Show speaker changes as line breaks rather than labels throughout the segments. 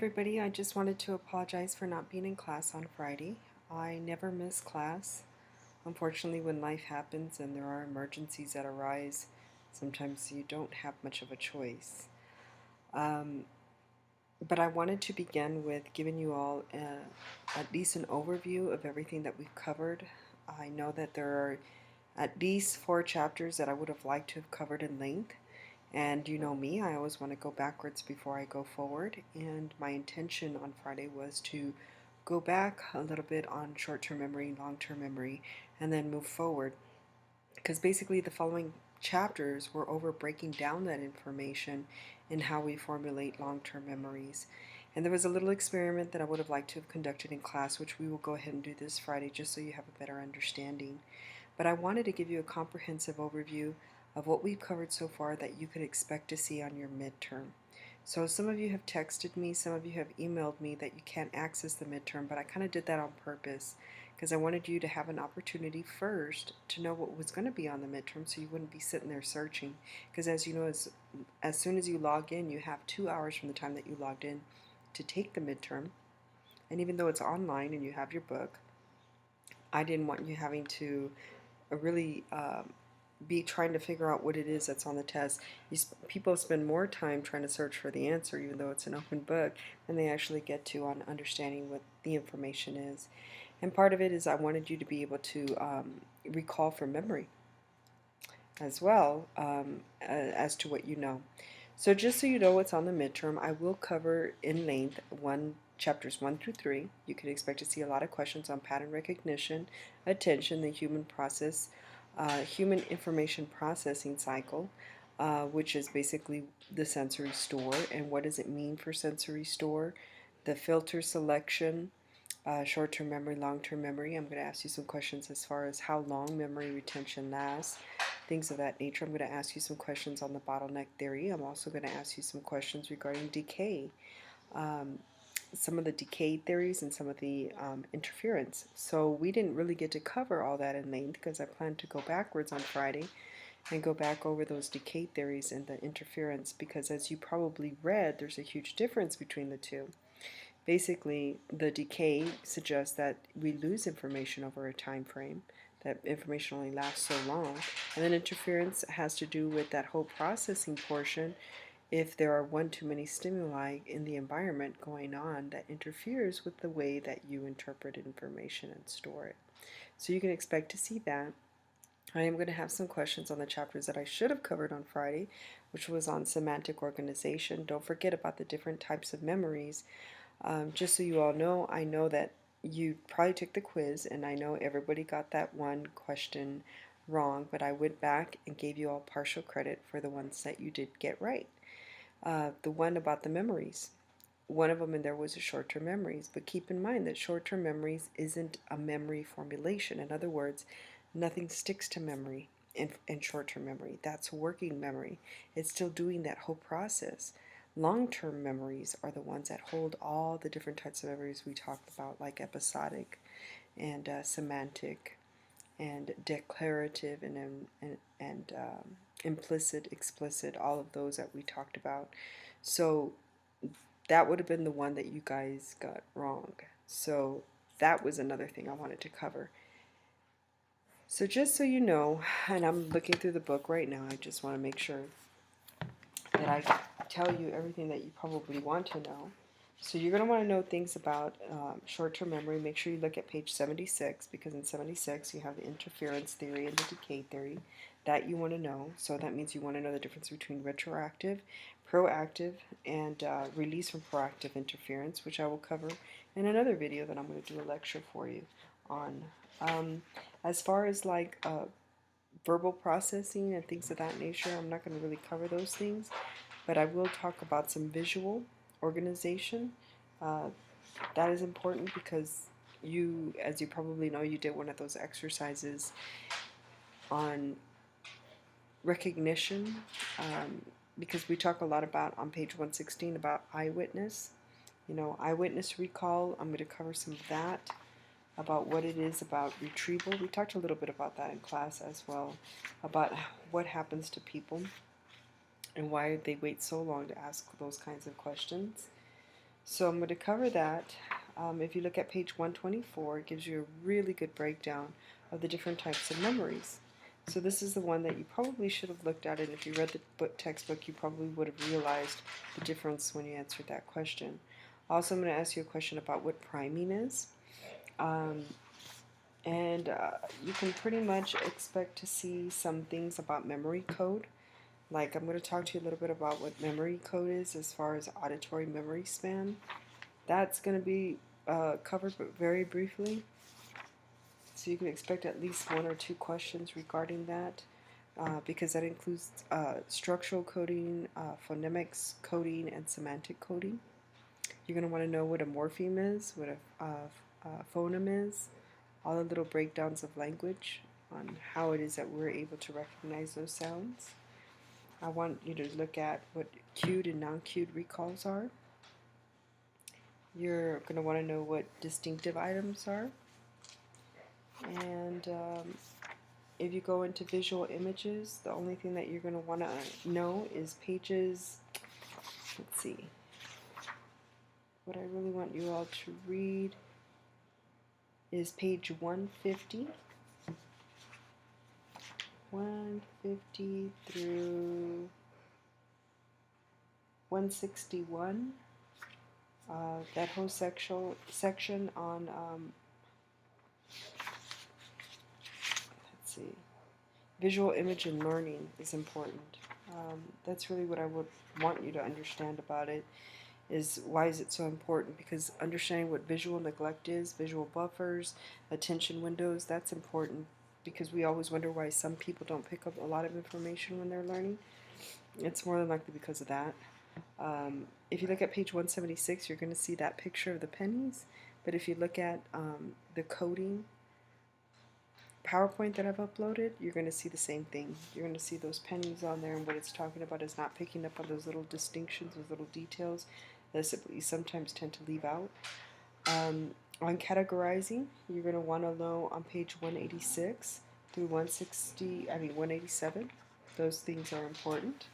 everybody, I just wanted to apologize for not being in class on Friday. I never miss class. Unfortunately, when life happens and there are emergencies that arise, sometimes you don't have much of a choice. Um, but I wanted to begin with giving you all at least an overview of everything that we've covered. I know that there are at least 4 chapters that I would have liked to have covered in length. And you know me, I always want to go backwards before I go forward. And my intention on Friday was to go back a little bit on short-term memory, long-term memory, and then move forward. Because basically the following chapters were over breaking down that information and how we formulate long-term memories. And there was a little experiment that I would have liked to have conducted in class, which we will go ahead and do this Friday just so you have a better understanding. But I wanted to give you a comprehensive overview of what we've covered so far that you could expect to see on your midterm. So some of you have texted me, some of you have emailed me that you can't access the midterm, but I kind of did that on purpose because I wanted you to have an opportunity first to know what was going to be on the midterm so you wouldn't be sitting there searching. Because as you know, as soon as you log in, you have 2 hours from the time that you logged in to take the midterm. And even though it's online and you have your book, I didn't want you having to really be trying to figure out what it is that's on the test. People spend more time trying to search for the answer, even though it's an open book, than they actually get to on understanding what the information is. And part of it is I wanted you to be able to recall from memory as well as to what you know. So just so you know what's on the midterm, I will cover in length chapters 1 through 3. You can expect to see a lot of questions on pattern recognition, attention, the human information processing cycle, which is basically the sensory store, and what does it mean for sensory store, the filter selection, short-term memory, long-term memory. I'm going to ask you some questions as far as how long memory retention lasts, things of that nature. I'm going to ask you some questions on the bottleneck theory. I'm also going to ask you some questions regarding decay, some of the decay theories and some of the interference. So we didn't really get to cover all that in length because I planned to go backwards on Friday and go back over those decay theories and the interference, because as you probably read, there's a huge difference between the two. Basically, the decay suggests that we lose information over a time frame, that information only lasts so long, and then interference has to do with that whole processing portion. If there are one too many stimuli in the environment going on that interferes with the way that you interpret information and store it. So you can expect to see that. I am going to have some questions on the chapters that I should have covered on Friday, which was on semantic organization. Don't forget about the different types of memories. Just so you all know, I know that you probably took the quiz, and I know everybody got that one question wrong, but I went back and gave you all partial credit for the ones that you did get right. The one about the memories. One of them in there was a short-term memories, but keep in mind that short-term memories isn't a memory formulation. In other words, nothing sticks to memory in short-term memory. That's working memory. It's still doing that whole process. Long-term memories are the ones that hold all the different types of memories we talked about, like episodic and semantic and declarative and implicit, explicit, all of those that we talked about. So that would have been the one that you guys got wrong. So that was another thing I wanted to cover. So just so you know, and I'm looking through the book right now, I just want to make sure that I tell you everything that you probably want to know. So you're going to want to know things about short-term memory. Make sure you look at page 76, because in 76 you have the interference theory and the decay theory that you want to know. So that means you want to know the difference between retroactive, proactive, and release from proactive interference, which I will cover in another video that I'm going to do a lecture for you on. As far as like verbal processing and things of that nature, I'm not going to really cover those things, but I will talk about some visual organization. That is important because you, as you probably know, you did one of those exercises on recognition, because we talk a lot about on page 116 about eyewitness. You know, eyewitness recall. I'm going to cover some of that, about what it is about retrieval. We talked a little bit about that in class as well, about what happens to people and why they wait so long to ask those kinds of questions. So I'm going to cover that. If you look at page 124, it gives you a really good breakdown of the different types of memories. So this is the one that you probably should have looked at, and if you read the textbook, you probably would have realized the difference when you answered that question. Also, I'm going to ask you a question about what priming is. And you can pretty much expect to see some things about memory code. Like, I'm going to talk to you a little bit about what memory code is as far as auditory memory span. That's going to be covered but very briefly. So you can expect at least 1 or 2 questions regarding that, because that includes structural coding, phonemics coding, and semantic coding. You're going to want to know what a morpheme is, what a phoneme is, all the little breakdowns of language on how it is that we're able to recognize those sounds. I want you to look at what cued and non-cued recalls are. You're going to want to know what distinctive items are. And if you go into visual images, the only thing that you're going to want to know is pages, let's see, what I really want you all to read is page 150. 150 through 161. That whole section on, let's see, visual image and learning is important. That's really what I would want you to understand about it, is why is it so important? Because understanding what visual neglect is, visual buffers, attention windows, that's important, because we always wonder why some people don't pick up a lot of information when they're learning. It's more than likely because of that. If you look at page 176, you're going to see that picture of the pennies, but if you look at the coding PowerPoint that I've uploaded, you're going to see the same thing. You're going to see those pennies on there, and what it's talking about is not picking up on those little distinctions, those little details that you sometimes tend to leave out. On categorizing, you're going to want to know on page 186 through 187. Those things are important.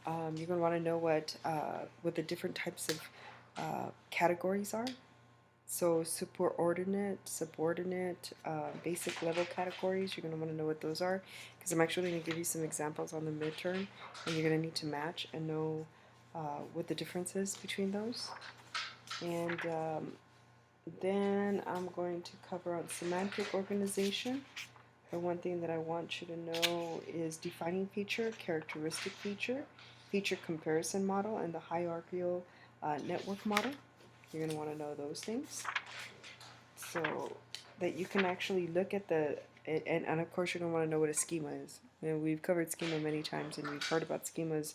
You're going to want to know what the different types of categories are. So superordinate, subordinate, basic level categories, you're going to want to know what those are, because I'm actually going to give you some examples on the midterm, and you're going to need to match and know what the difference is between those. And then I'm going to cover on semantic organization. The one thing that I want you to know is defining feature, characteristic feature, feature comparison model, and the hierarchical network model. You're going to want to know those things so that you can actually look at the, and of course you're going to want to know what a schema is. You know, we've covered schema many times, and we've heard about schemas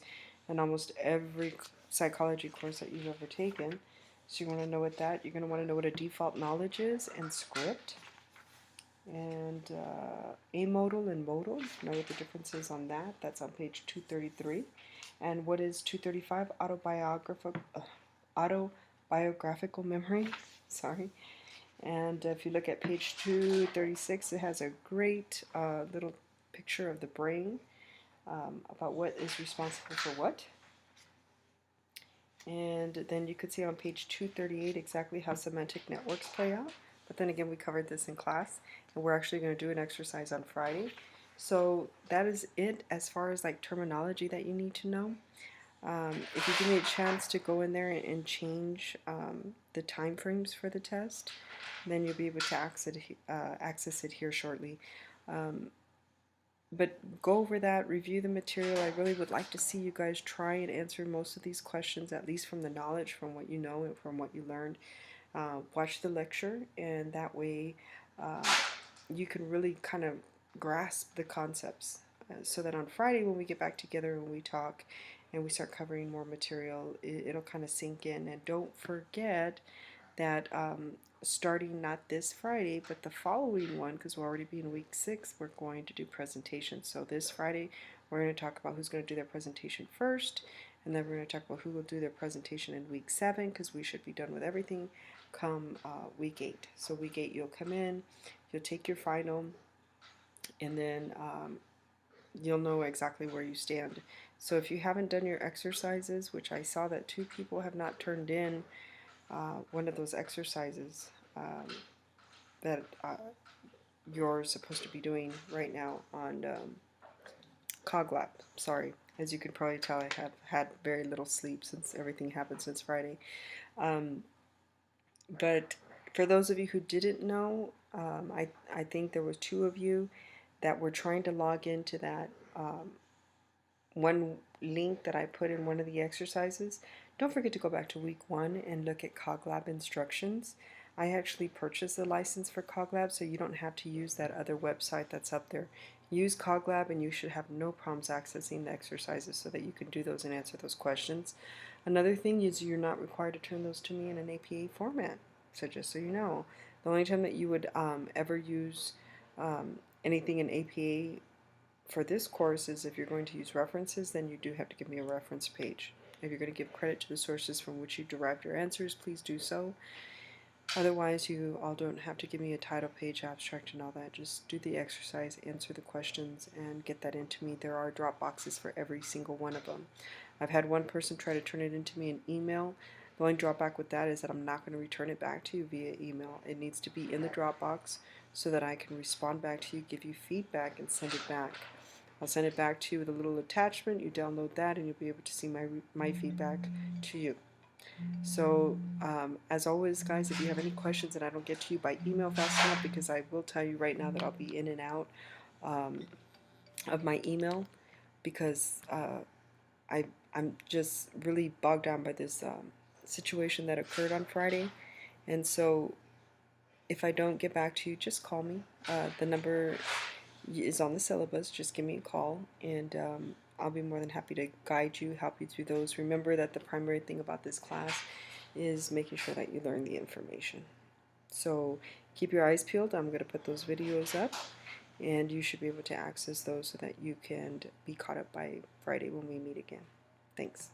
in almost every psychology course that you've ever taken. So you want to know what that, you're going to want to know what a default knowledge is, and script, and amodal and modal, know what the difference is on that. That's on page 233. And what is 235? Autobiographical memory. Sorry. And if you look at page 236, it has a great little picture of the brain, about what is responsible for what. And then you could see on page 238 exactly how semantic networks play out. But then again, we covered this in class, and we're actually going to do an exercise on Friday. So that is it as far as like terminology that you need to know. If you give me a chance to go in there and change the time frames for the test, then you'll be able to access it here shortly. But go over that, review the material. I really would like to see you guys try and answer most of these questions, at least from the knowledge, from what you know and from what you learned. Watch the lecture, and that way you can really kind of grasp the concepts, so that on Friday when we get back together and we talk and we start covering more material, it'll kind of sink in. And don't forget that starting not this Friday but the following one, because we'll already be in week 6, we're going to do presentations. So this Friday we're going to talk about who's going to do their presentation first, and then we're going to talk about who will do their presentation in week 7, because we should be done with everything come week 8. So week 8 you'll come in, you'll take your final, and then you'll know exactly where you stand So if you haven't done your exercises, which I saw that 2 people have not turned in one of those exercises that you're supposed to be doing right now on CogLab. Sorry, as you can probably tell, I have had very little sleep since everything happened since Friday. Um, but for those of you who didn't know, I think there was 2 of you that were trying to log into that one link that I put in one of the exercises. Don't forget to go back to week 1 and look at CogLab instructions. I actually purchased the license for CogLab, so you don't have to use that other website that's up there. Use CogLab and you should have no problems accessing the exercises so that you can do those and answer those questions. Another thing is you're not required to turn those to me in an APA format, so just so you know. The only time that you would ever use anything in APA for this course is if you're going to use references, then you do have to give me a reference page. If you're going to give credit to the sources from which you derived your answers, please do so. Otherwise, you all don't have to give me a title page, abstract, and all that. Just do the exercise, answer the questions, and get that into me. There are drop boxes for every single one of them. I've had one person try to turn it into me in email. The only drawback with that is that I'm not going to return it back to you via email. It needs to be in the Dropbox so that I can respond back to you, give you feedback, and send it back. I'll send it back to you with a little attachment. You download that, and you'll be able to see my feedback to you. So, as always, guys, if you have any questions and I don't get to you by email fast enough, because I will tell you right now that I'll be in and out of my email because I'm just really bogged down by this situation that occurred on Friday. And so, if I don't get back to you, just call me. The number is on the syllabus. Just give me a call, and I'll be more than happy to guide you, help you through those. Remember that the primary thing about this class is making sure that you learn the information. So keep your eyes peeled. I'm going to put those videos up, and you should be able to access those so that you can be caught up by Friday when we meet again. Thanks.